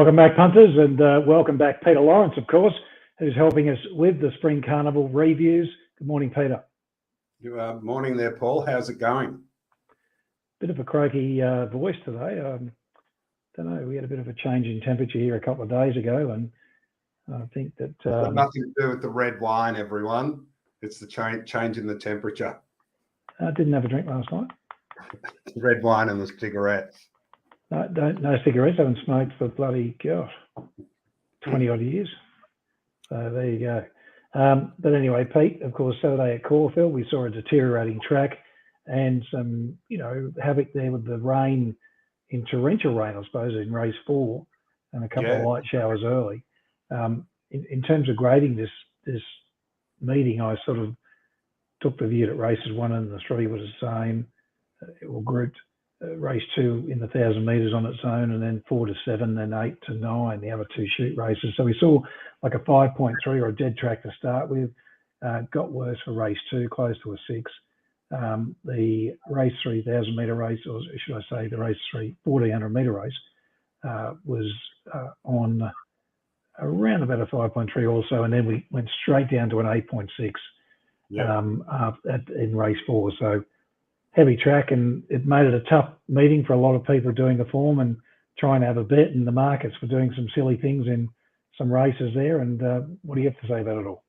Welcome back, punters, and welcome back, Peter Lawrence, of course, who's helping us with the Spring Carnival reviews. Good morning, Peter. Good morning there, Paul. How's it going? Bit of a croaky voice today. Don't know, we had a bit of a change in temperature here a couple of days ago, and I think that... It's got nothing to do with the red wine, everyone. It's the change in the temperature. I didn't have a drink last night. Red wine and the cigarettes. No cigarettes. I haven't smoked for bloody, gosh, 20 odd years. So there you go. But anyway, Pete, of course, Saturday at Caulfield, we saw a deteriorating track and some, havoc there with the rain, in torrential rain, I suppose, in race 4, and a couple of light showers early. In terms of grading this meeting, I sort of took the view that races 1 and 3 were the same. It will grouped. Race 2 in the 1,000 metres on its own, and then 4 to 7, then 8 to 9, the other 2 shoot races. So we saw like a 5.3 or a dead track to start with. Got worse for race 2, close to a 6. The race 3 1,000 metre race, or should I say the race 3 1,400 metre race, was on around about a 5.3 also, and then we went straight down to an 8.6 in race 4. So heavy track, and it made it a tough meeting for a lot of people doing the form and trying to have a bet in the markets for doing some silly things in some races there. And what do you have to say about it all?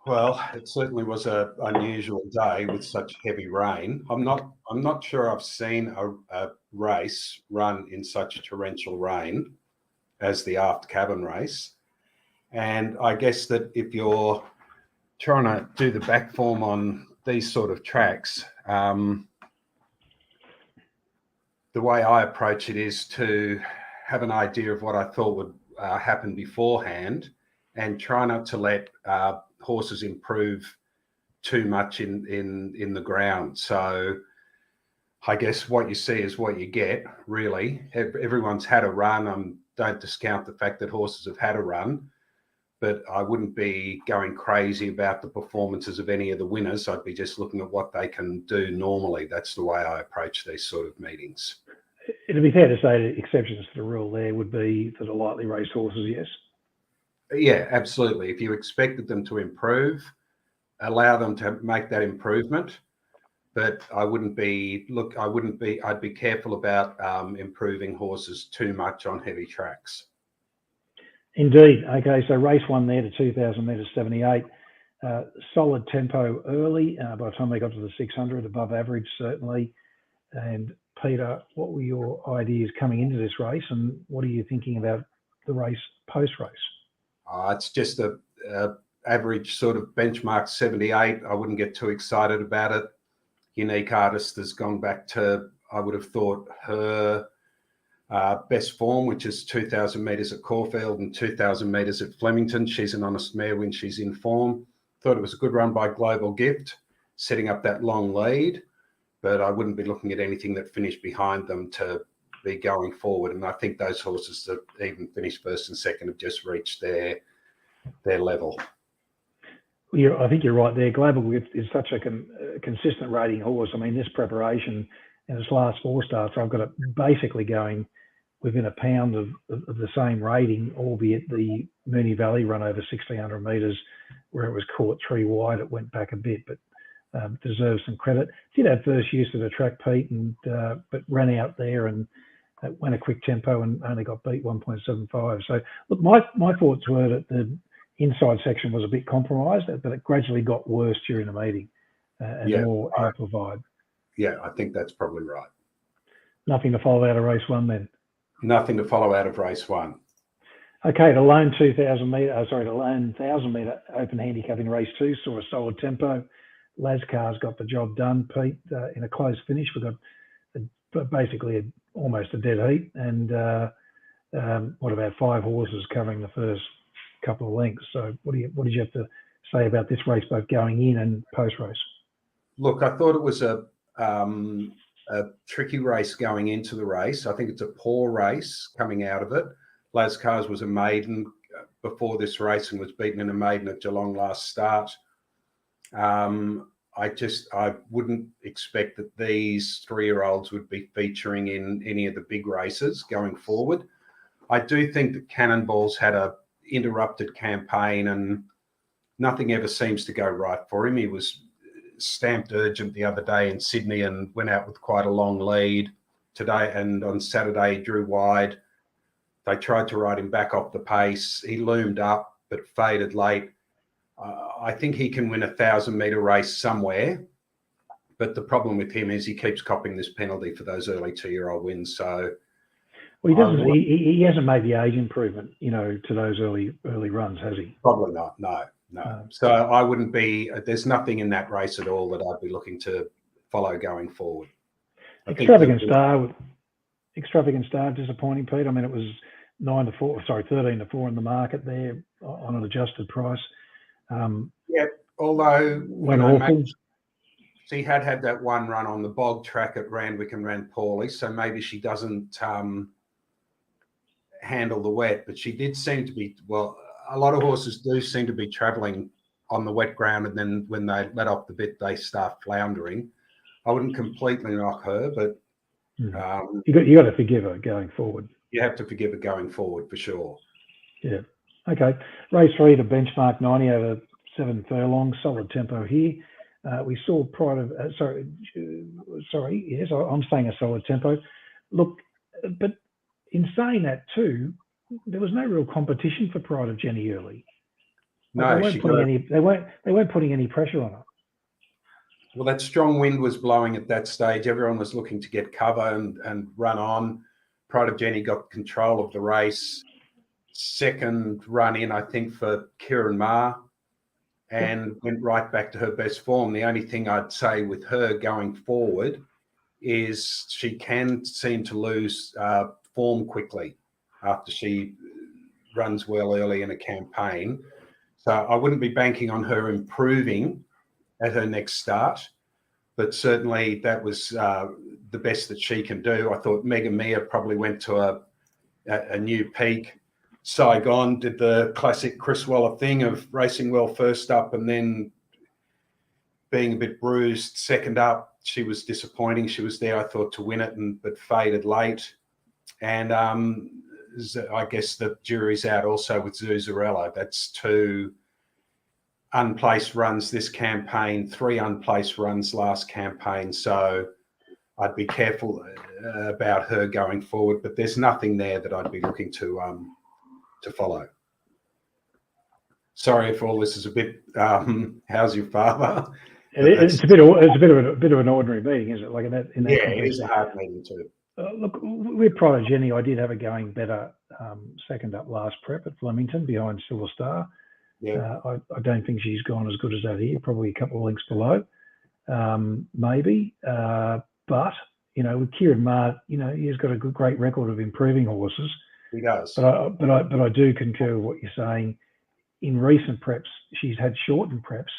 Well, it certainly was an unusual day with such heavy rain. I'm not sure I've seen a race run in such torrential rain as the aft cabin race. And I guess that if you're trying to do the back form on these sort of tracks, the way I approach it is to have an idea of what I thought would happen beforehand, and try not to let horses improve too much in the ground. So I guess what you see is what you get, really. Everyone's had a run. Don't discount the fact that horses have had a run, but I wouldn't be going crazy about the performances of any of the winners. I'd be just looking at what they can do normally. That's the way I approach these sort of meetings. It'd be fair to say that exceptions to the rule there would be for the lightly raced horses, yes? Yeah, absolutely. If you expected them to improve, allow them to make that improvement. But I'd be careful about improving horses too much on heavy tracks. Indeed. Okay, so race 1 there to 2,000 metres, 78. Solid tempo early. By the time they got to the 600, above average, certainly. And Peter, what were your ideas coming into this race, and what are you thinking about the race post-race? It's just a average sort of benchmark 78. I wouldn't get too excited about it. Unique Artist has gone back to, I would have thought, her best form, which is 2,000 metres at Caulfield and 2,000 metres at Flemington. She's an honest mare when she's in form. Thought it was a good run by Global Gift, setting up that long lead, but I wouldn't be looking at anything that finished behind them to be going forward. And I think those horses that even finished first and second have just reached their level. I think you're right there. Global Gift is such a consistent rating horse. I mean, this preparation in its last 4 starts, I've got it basically going within a pound of the same rating, albeit the Moonee Valley run over 1,600 metres where it was caught 3 wide. It went back a bit, but deserves some credit. Did have first use of the track, Pete, and but ran out there and went a quick tempo and only got beat 1.75. So look, my thoughts were that the inside section was a bit compromised, but it gradually got worse during the meeting and more amplified. Yeah, I think that's probably right. Nothing to follow out of race 1 then? Nothing to follow out of race 1. Okay, the lone 1,000 metre open handicap in race 2 saw a solid tempo. Lascar's got the job done, Pete, in a close finish. We got basically almost a dead heat, and what about 5 horses covering the first couple of lengths? So what did you have to say about this race, both going in and post-race? Look, I thought it was a tricky race going into the race. I think it's a poor race coming out of it. Lascar's was a maiden before this race and was beaten in a maiden at Geelong last start. I wouldn't expect that these 3-year-olds would be featuring in any of the big races going forward. I do think that Cannonball's had a interrupted campaign and nothing ever seems to go right for him. He was stamped urgent the other day in Sydney and went out with quite a long lead today. And on Saturday, he drew wide. They tried to ride him back off the pace. He loomed up, but faded late. I think he can win a 1,000-metre race somewhere. But the problem with him is he keeps copping this penalty for those early 2-year-old wins. So, well, he doesn't. He hasn't made the age improvement, to those early runs, has he? Probably not. No. So I wouldn't be. There's nothing in that race at all that I'd be looking to follow going forward. Extravagant Star, disappointing, Pete. I mean, it was 13-4 in the market there on an adjusted price. Although went awful. She had that one run on the bog track at Randwick and ran poorly, so maybe she doesn't handle the wet. But she did seem to be, well, a lot of horses do seem to be travelling on the wet ground, and then when they let off the bit, they start floundering. I wouldn't completely knock her, but you got to forgive her going forward. You have to forgive her going forward for sure. Yeah. Okay. Race 3 to benchmark 90 over 7 furlongs. Solid tempo here. We saw Pride of yes, I'm saying a solid tempo. Look, but in saying that too, there was no real competition for Pride of Jenny early. No, they weren't putting any pressure on her. Well, that strong wind was blowing at that stage. Everyone was looking to get cover and run on. Pride of Jenny got control of the race. Second run in, I think, for Kieran Ma, and went right back to her best form. The only thing I'd say with her going forward is she can seem to lose form quickly after she runs well early in a campaign. So I wouldn't be banking on her improving at her next start, but certainly that was the best that she can do. I thought Mega Mia probably went to a new peak. Saigon did the classic Chris Waller thing of racing well first up and then being a bit bruised second up. She was disappointing. She was there, I thought, to win it, but faded late. And I guess the jury's out also with Zuzarello. That's 2 unplaced runs this campaign, 3 unplaced runs last campaign. So I'd be careful about her going forward, but there's nothing there that I'd be looking to follow. Sorry if all this is a bit how's your father? It's a bit of an ordinary meeting, isn't it? Like in that it is a hard meeting too. Look, with Pride of Jenny, I did have it going better second up last prep at Flemington behind Silver Star. Yeah. I don't think she's gone as good as that here, probably a couple of lengths below, maybe. But, with Kieran Ma, he's got a great record of improving horses. He does. But I do concur with what you're saying. In recent preps, she's had shortened preps.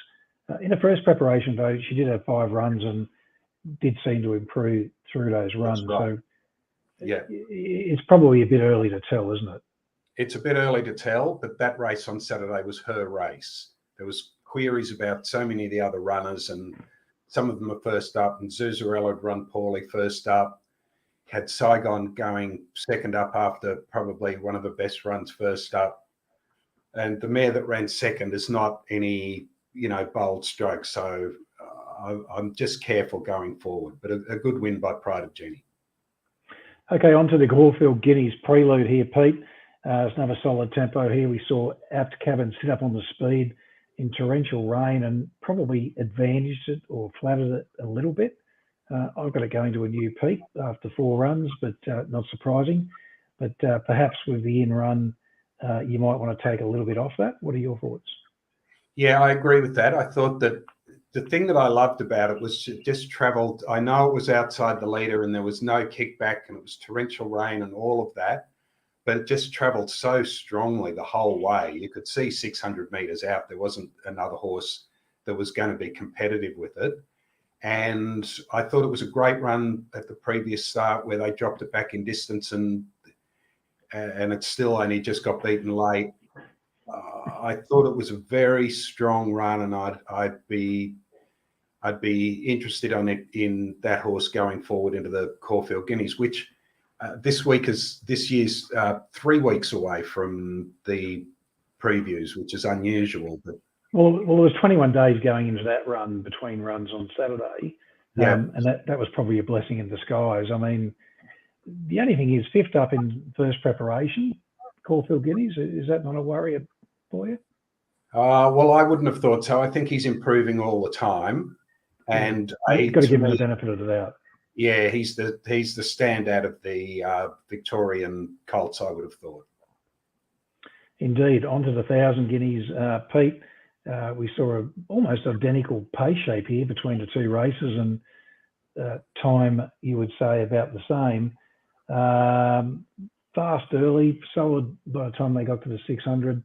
In the first preparation, though, she did have 5 runs and did seem to improve through those runs. Right. So, it's probably a bit early to tell, isn't it? It's a bit early to tell, but that race on Saturday was her race. There was queries about so many of the other runners, and some of them are first up, and Zuzarello had run poorly first up. Had Saigon going second up after probably one of the best runs first up. And the mare that ran second is not any, bold stroke. So I'm just careful going forward, but a good win by Pride of Jenny. Okay, on to the Caulfield Guineas prelude here, Pete. It's another solid tempo here. We saw Apt Cabin sit up on the speed in torrential rain and probably advantaged it or flattered it a little bit. I've got it going to a new peak after 4 runs, but not surprising. But perhaps with the in-run, you might want to take a little bit off that. What are your thoughts? Yeah, I agree with that. I thought that the thing that I loved about it was it just travelled. I know it was outside the leader and there was no kickback and it was torrential rain and all of that, but it just travelled so strongly the whole way. You could see 600 metres out. There wasn't another horse that was going to be competitive with it. And I thought it was a great run at the previous start where they dropped it back in distance and it still only just got beaten late. I thought it was a very strong run, and I'd be interested in that horse going forward into the Caulfield Guineas, which this year's 3 weeks away from the previews, which is unusual. But well, there was 21 days going into that run between runs on Saturday, and that was probably a blessing in disguise. I mean, the only thing is, fifth up in first preparation, Caulfield Guineas. Is that not a worry for you? Well, I wouldn't have thought so. I think he's improving all the time, and you've got to give him the benefit of the doubt. Yeah, he's the standout of the Victorian colts, I would have thought. Indeed. Onto the 1,000 Guineas, Pete. We saw an almost identical pace shape here between the two races, and time, you would say, about the same. Fast early, solid by the time they got to the 600.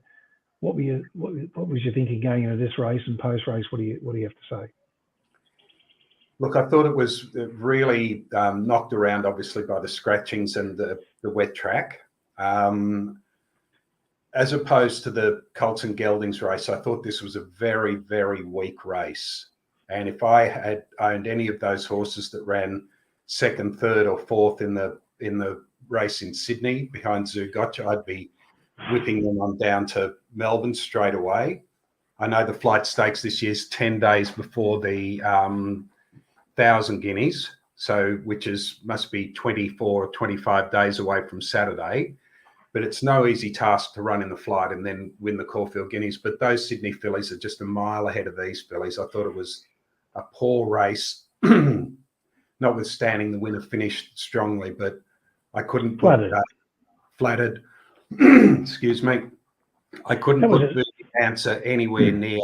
What was your thinking going into this race and post race? What do you have to say? Look, I thought it was really knocked around, obviously, by the scratchings and the wet track. As opposed to the Colts and Geldings race, I thought this was a very, very weak race. And if I had owned any of those horses that ran second, third, or fourth in the race in Sydney behind Zougotcha, I'd be whipping them on down to Melbourne straight away. I know the Flight Stakes this year's 10 days before the 1,000 Guineas, so must be 24 or 25 days away from Saturday. But it's no easy task to run in the flight and then win the Caulfield Guineas. But those Sydney fillies are just a mile ahead of these fillies. I thought it was a poor race, notwithstanding the winner finished strongly, but I couldn't put flattered. Excuse me. I couldn't put the answer anywhere near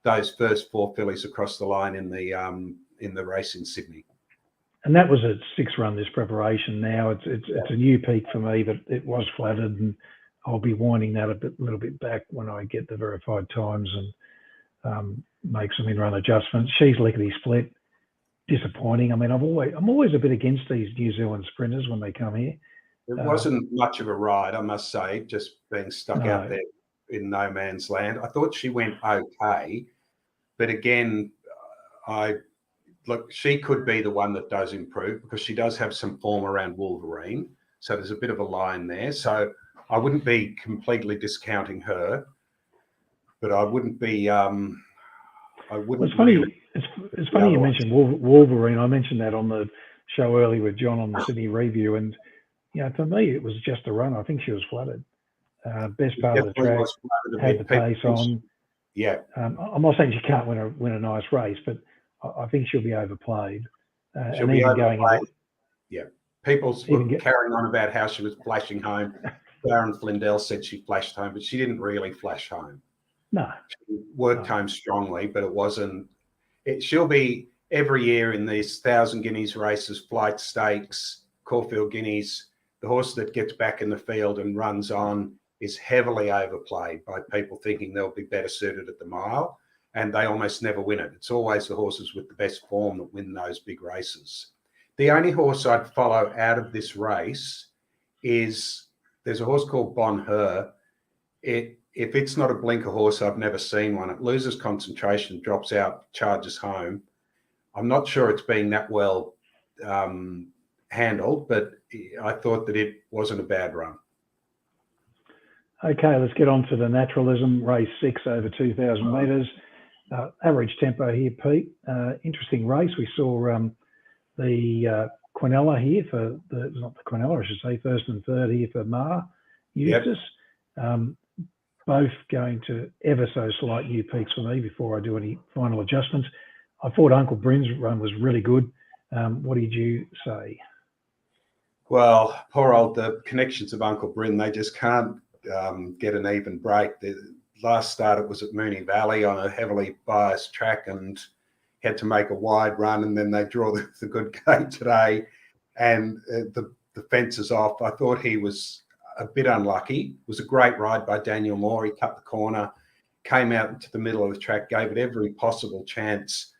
those first 4 fillies across the line in the race in Sydney. And that was a 6-run this preparation. Now it's a new peak for me, but it was flattered, and I'll be winding that a little bit back when I get the verified times and make some in-run adjustments. She's lickety split, disappointing. I mean, I'm always a bit against these New Zealand sprinters when they come here. It wasn't much of a ride, I must say, just being stuck out there in no man's land. I thought she went okay, but again, she could be the one that does improve because she does have some form around Wolverine. So there's a bit of a line there. So I wouldn't be completely discounting her, but I wouldn't be. It's funny. It's funny you mentioned Wolverine. I mentioned that on the show earlier with John on the Sydney review, and for me it was just a run. I think she was flooded. Best part of the track, had the pace on. Yeah. I'm not saying she can't win a nice race, but I think she'll be overplayed. She'll be overplayed. People were carrying on about how she was flashing home. Darren Flindell said she flashed home, but she didn't really flash home. No. She worked home strongly, but it wasn't. She'll be every year in these 1,000 Guineas races, Flight Stakes, Caulfield Guineas. The horse that gets back in the field and runs on is heavily overplayed by people thinking they'll be better suited at the mile, and they almost never win it. It's always the horses with the best form that win those big races. The only horse I'd follow out of this race is there's a horse called Bon Hur. If it's not a blinker horse, I've never seen one. It loses concentration, drops out, charges home. I'm not sure it's being that well handled, but I thought that it wasn't a bad run. Okay, let's get on to the Naturalism race 6 over 2,000 metres. Average tempo here, Pete. Interesting race. We saw the Quinella here not the Quinella, I should say, first and third here for Ma Eustace. Both going to ever so slight new peaks for me before I do any final adjustments. I thought Uncle Bryn's run was really good. What did you say? Well, poor old the connections of Uncle Bryn, they just can't get an even break. The last start it was at Moonee Valley on a heavily biased track and had to make a wide run, and then they draw the good gate today, and the fence is off. I thought he was a bit unlucky. It was a great ride by Daniel Moore. He cut the corner, came out into the middle of the track, gave it every possible chance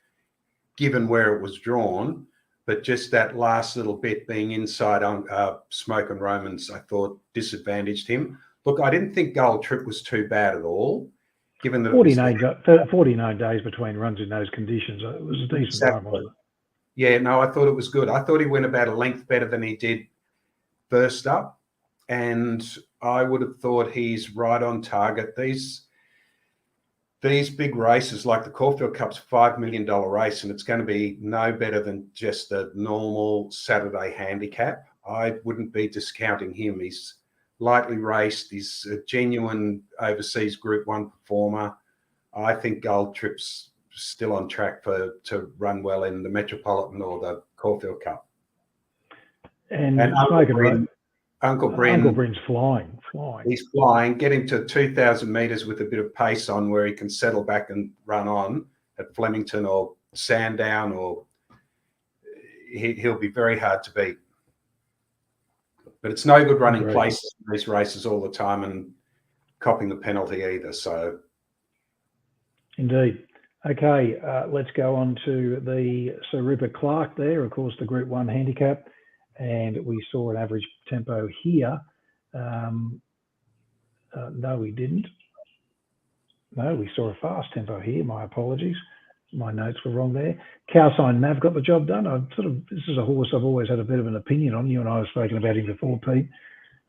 given where it was drawn, but just that last little bit being inside on Smoke and Romans, I thought disadvantaged him. Look, I didn't think Gold Trip was too bad at all. given that 49 days between runs in those conditions. It was a decent run, wasn't it? Yeah, no, I thought it was good. I thought he went about a length better than he did first up, and I would have thought he's right on target. These big races, like the Caulfield Cup's $5 million race, and it's going to be no better than just a normal Saturday handicap. I wouldn't be discounting him. He's lightly raced. He's a genuine overseas Group 1 performer. I think Gold Trip's still on track to run well in the Metropolitan or the Caulfield Cup. And Uncle Bryn's flying. He's flying. Get him to 2,000 metres with a bit of pace on, where he can settle back and run on at Flemington or Sandown, or he'll be very hard to beat. But it's no good running places in these races all the time and copping the penalty either. So, indeed. Okay, let's go on to the Sir Rupert Clarke there, of course, the Group 1 handicap. And we saw an average tempo here. No, we didn't. No, we saw a fast tempo here. My apologies. My notes were wrong there. Cowsign Mav got the job done. This is a horse I've always had a bit of an opinion on. You and I have spoken about him before, Pete.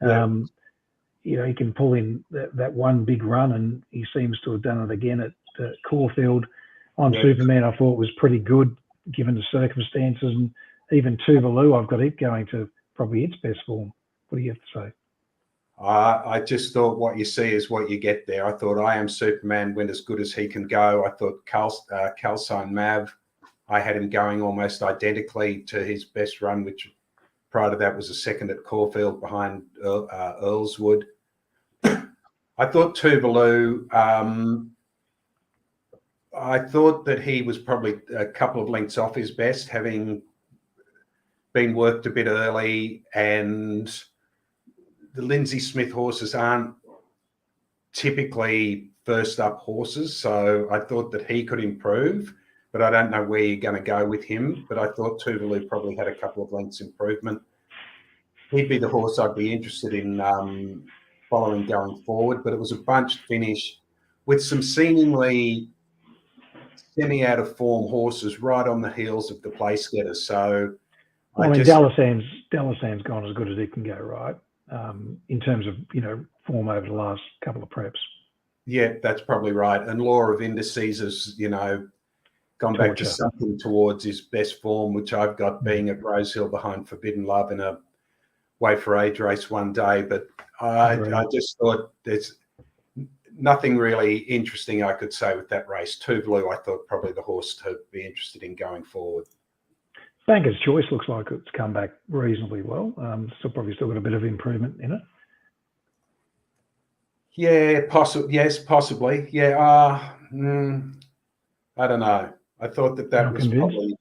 yeah. He can pull in that one big run, and he seems to have done it again at Caulfield. On Superman, I thought was pretty good given the circumstances, and even Tuvalu, I've got it going to probably its best form. What do you have to say? I just thought what you see is what you get there. I thought I Am Superman went as good as he can go. I thought Calcine Mav, I had him going almost identically to his best run, which prior to that was a second at Caulfield behind Earlswood. I thought Tuvalu, I thought that he was probably a couple of lengths off his best, having been worked a bit early, and the Lindsay Smith horses aren't typically first up horses. So I thought that he could improve, but I don't know where you're going to go with him. But I thought Tuvalu probably had a couple of lengths improvement. He'd be the horse I'd be interested in following going forward, but it was a bunched finish with some seemingly semi out of form horses right on the heels of the place getters. So Delasan's gone as good as it can go, right? In terms of, form over the last couple of preps. Yeah, that's probably right. And Law of Indices has, gone back to something towards his best form, which I've got being at Rosehill behind Forbidden Love in a Way for Age race one day. But I just thought there's nothing really interesting I could say with that race. Tuvalu, I thought probably the horse to be interested in going forward. Banker's Choice looks like it's come back reasonably well. Probably still got a bit of improvement in it. Yeah, possibly. Yes, possibly. Yeah. I don't know. I thought that was probably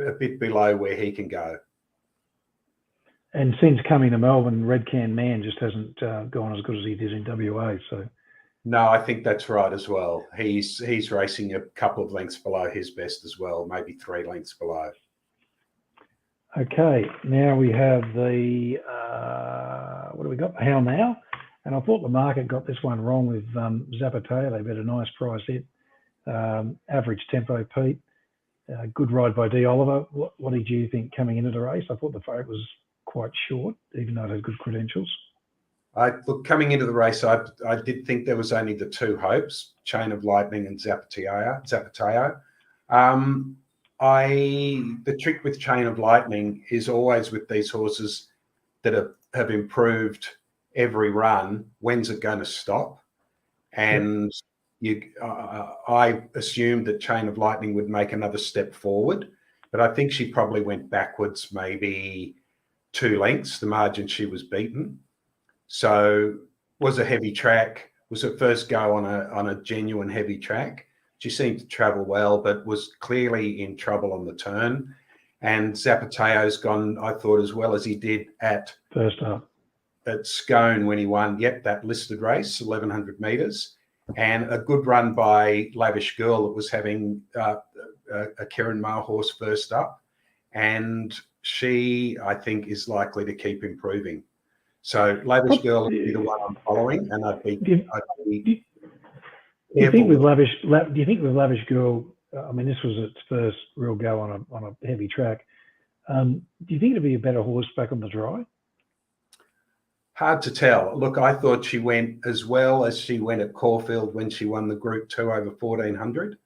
a bit below where he can go. And since coming to Melbourne, Red Can Man just hasn't gone as good as he did in WA. So. No, I think that's right as well. He's racing a couple of lengths below his best as well, maybe 3 lengths below. Okay, now we have the, what do we got? How Now? And I thought the market got this one wrong with Zapateo. They've had a nice price hit. Average tempo, Pete. Good ride by D. Oliver. What did you think coming into the race? I thought the favourite was quite short, even though it had good credentials. Look, coming into the race, I did think there was only the 2 hopes, Chain of Lightning and Zapateo. The trick with Chain of Lightning is always with these horses that have improved every run, when's it going to stop? And I assumed that Chain of Lightning would make another step forward, but I think she probably went backwards maybe 2 lengths, the margin she was beaten. So was a heavy track, was her first go on a genuine heavy track. She seemed to travel well, but was clearly in trouble on the turn. And Zapateo's gone, I thought, as well as he did at first up at Scone when he won, that listed race, 1,100 metres, and a good run by Lavish Girl that was having a Kieran Maher horse first up. And she, I think, is likely to keep improving. So Lavish Girl would be the one I'm following, and I'd be Do you think careful. with Lavish Girl, I mean, this was its first real go on a heavy track. Do you think it'd be a better horse back on the dry? Hard to tell. Look, I thought she went as well as she went at Caulfield when she won the Group 2 over 1400.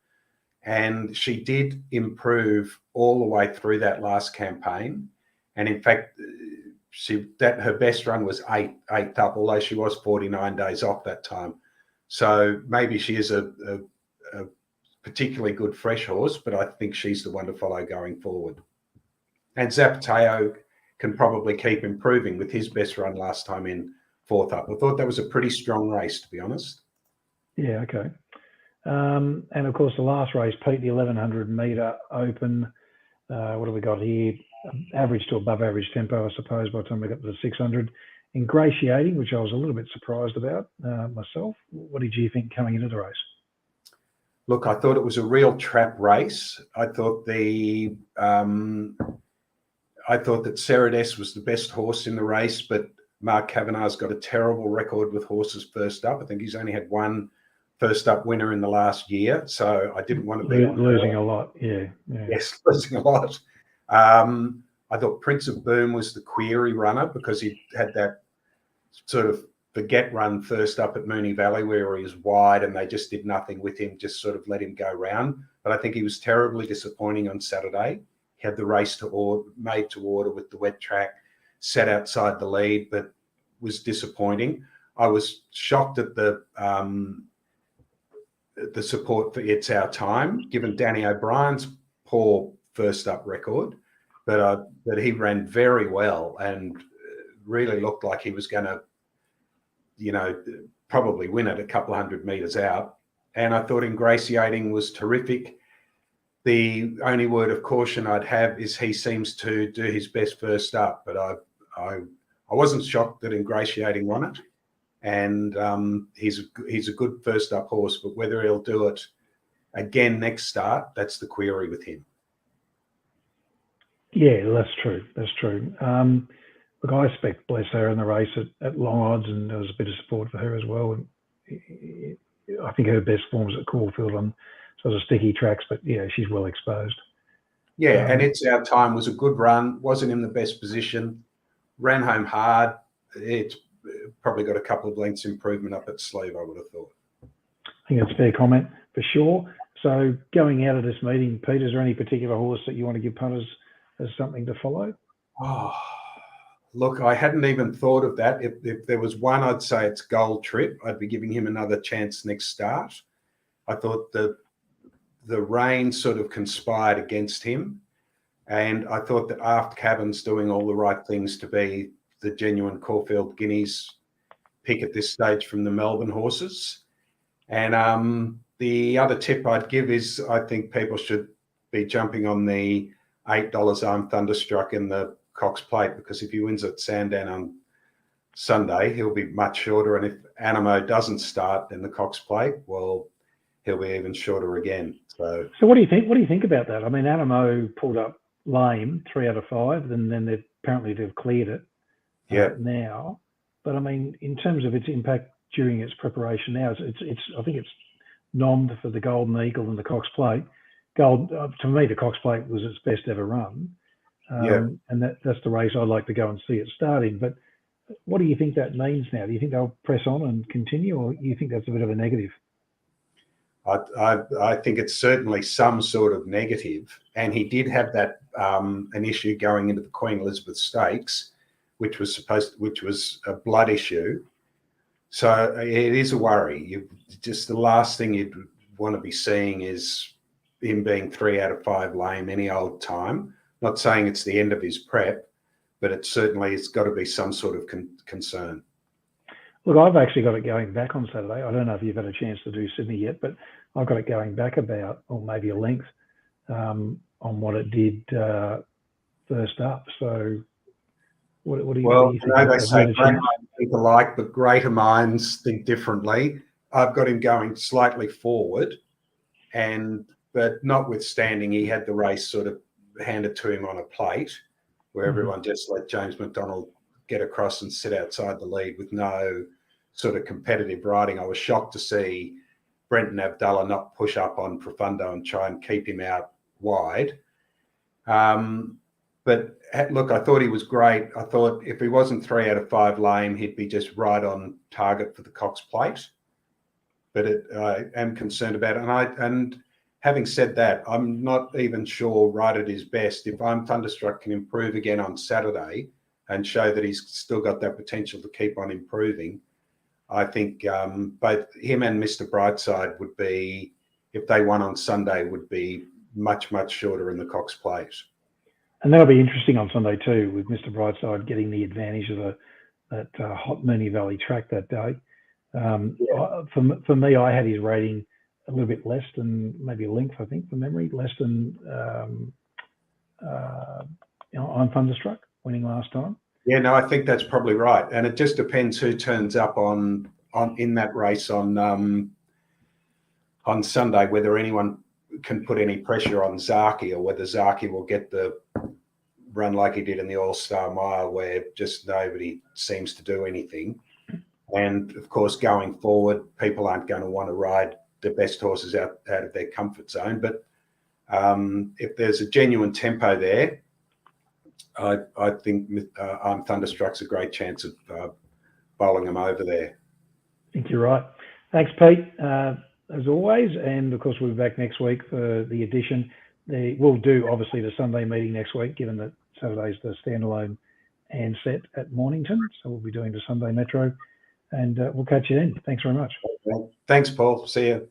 And she did improve all the way through that last campaign. And in fact, her best run was eighth up, although she was 49 days off that time. So maybe she is a particularly good fresh horse, but I think she's the one to follow going forward. And Zapateo can probably keep improving with his best run last time in fourth up. I thought that was a pretty strong race, to be honest. Yeah, okay. And of course, the last race, Pete, the 1100 metre open. What have we got here? Average to above average tempo, I suppose, by the time we got to the 600. Ingratiating, which I was a little bit surprised about myself. What did you think coming into the race? Look, I thought it was a real trap race. I thought that Cerades was the best horse in the race, but Mark Kavanagh's got a terrible record with horses first up. I think he's only had one first up winner in the last year, so I didn't want to be losing a lot. Yeah. Yes, losing a lot. I thought Prince of Boom was the query runner because he had that sort of forget run first up at Moonee Valley where he was wide and they just did nothing with him, just sort of let him go round. But I think he was terribly disappointing on Saturday. He had the race made to order with the wet track, sat outside the lead, but was disappointing. I was shocked at the support for It's Our Time, given Danny O'Brien's poor first up record, but he ran very well and really looked like he was going to, probably win it a couple of 100 metres out. And I thought Ingratiating was terrific. The only word of caution I'd have is he seems to do his best first up, but I wasn't shocked that Ingratiating won it. And he's a good first up horse, but whether he'll do it again next start, that's the query with him. Yeah, that's true. Look, I expect bless her in the race at long odds, and there was a bit of support for her as well. And I think her best form is at Caulfield on sort of sticky tracks, but yeah, she's well exposed. Yeah, and It's Our Time was a good run, wasn't in the best position, ran home hard. It's probably got a couple of lengths improvement up its sleeve, I would have thought. I think that's a fair comment for sure. So going out of this meeting, Pete, is there any particular horse that you want to give punters as something to follow? Oh, look, I hadn't even thought of that. If there was one, I'd say it's Gold Trip. I'd be giving him another chance next start. I thought the rain sort of conspired against him. And I thought that Aft Cabin's doing all the right things to be the genuine Caulfield Guineas pick at this stage from the Melbourne horses. And the other tip I'd give is I think people should be jumping on the $8 I'm Thunderstruck in the Cox Plate, because if he wins at Sandown on Sunday, he'll be much shorter. And if Animo doesn't start in the Cox Plate, well, he'll be even shorter again. So what do you think? What do you think about that? I mean, Animo pulled up lame 3 out of 5, and then they've cleared it now. But I mean, in terms of its impact during its preparation now, it's I think it's nommed for the Golden Eagle and the Cox Plate. To me, the Cox Plate was its best ever run. And that's the race I'd like to go and see it starting. But what do you think that means now? Do you think they'll press on and continue, or you think that's a bit of a negative? I think it's certainly some sort of negative. And he did have that an issue going into the Queen Elizabeth Stakes, which was a blood issue. So it is a worry. Just the last thing you'd want to be seeing is him being 3 out of 5 lame any old time. Not saying it's the end of his prep, but it's got to be some sort of concern. Look, I've actually got it going back on Saturday. I don't know if you've had a chance to do Sydney yet, but I've got it going back about, or maybe a length on what it did first up. So what do you think? They say great minds think alike, but greater minds think differently. I've got him going slightly forward, but notwithstanding, he had the race sort of handed to him on a plate where everyone just let James McDonald get across and sit outside the lead with no sort of competitive riding. I was shocked to see Brenton Avdulla not push up on Profundo and try and keep him out wide. But look, I thought he was great. I thought if he wasn't 3 out of 5 lame, he'd be just right on target for the Cox Plate. But I am concerned about it. And having said that, I'm not even sure right at his best. If I'm Thunderstruck can improve again on Saturday and show that he's still got that potential to keep on improving, I think both him and Mr. Brightside would be, if they won on Sunday, would be much, much shorter in the Cox Plate. And that'll be interesting on Sunday too, with Mr. Brightside getting the advantage of that hot Moonee Valley track that day. For me, I had his rating a little bit less than maybe a length, I think, from memory, less than I'm Thunderstruck winning last time. Yeah, no, I think that's probably right, and it just depends who turns up on in that race on Sunday, whether anyone can put any pressure on Zaki or whether Zaki will get the run like he did in the All-Star Mile, where just nobody seems to do anything. And of course, going forward, people aren't going to want to ride the best horses out of their comfort zone. But if there's a genuine tempo there, I think Thunderstruck's a great chance of bowling them over there. I think you're right. Thanks, Pete, as always. And of course, we'll be back next week for the edition. We'll do obviously the Sunday meeting next week, given that Saturday's the standalone and set at Mornington. So we'll be doing the Sunday Metro, and we'll catch you then. Thanks very much. Thanks, Paul. See you.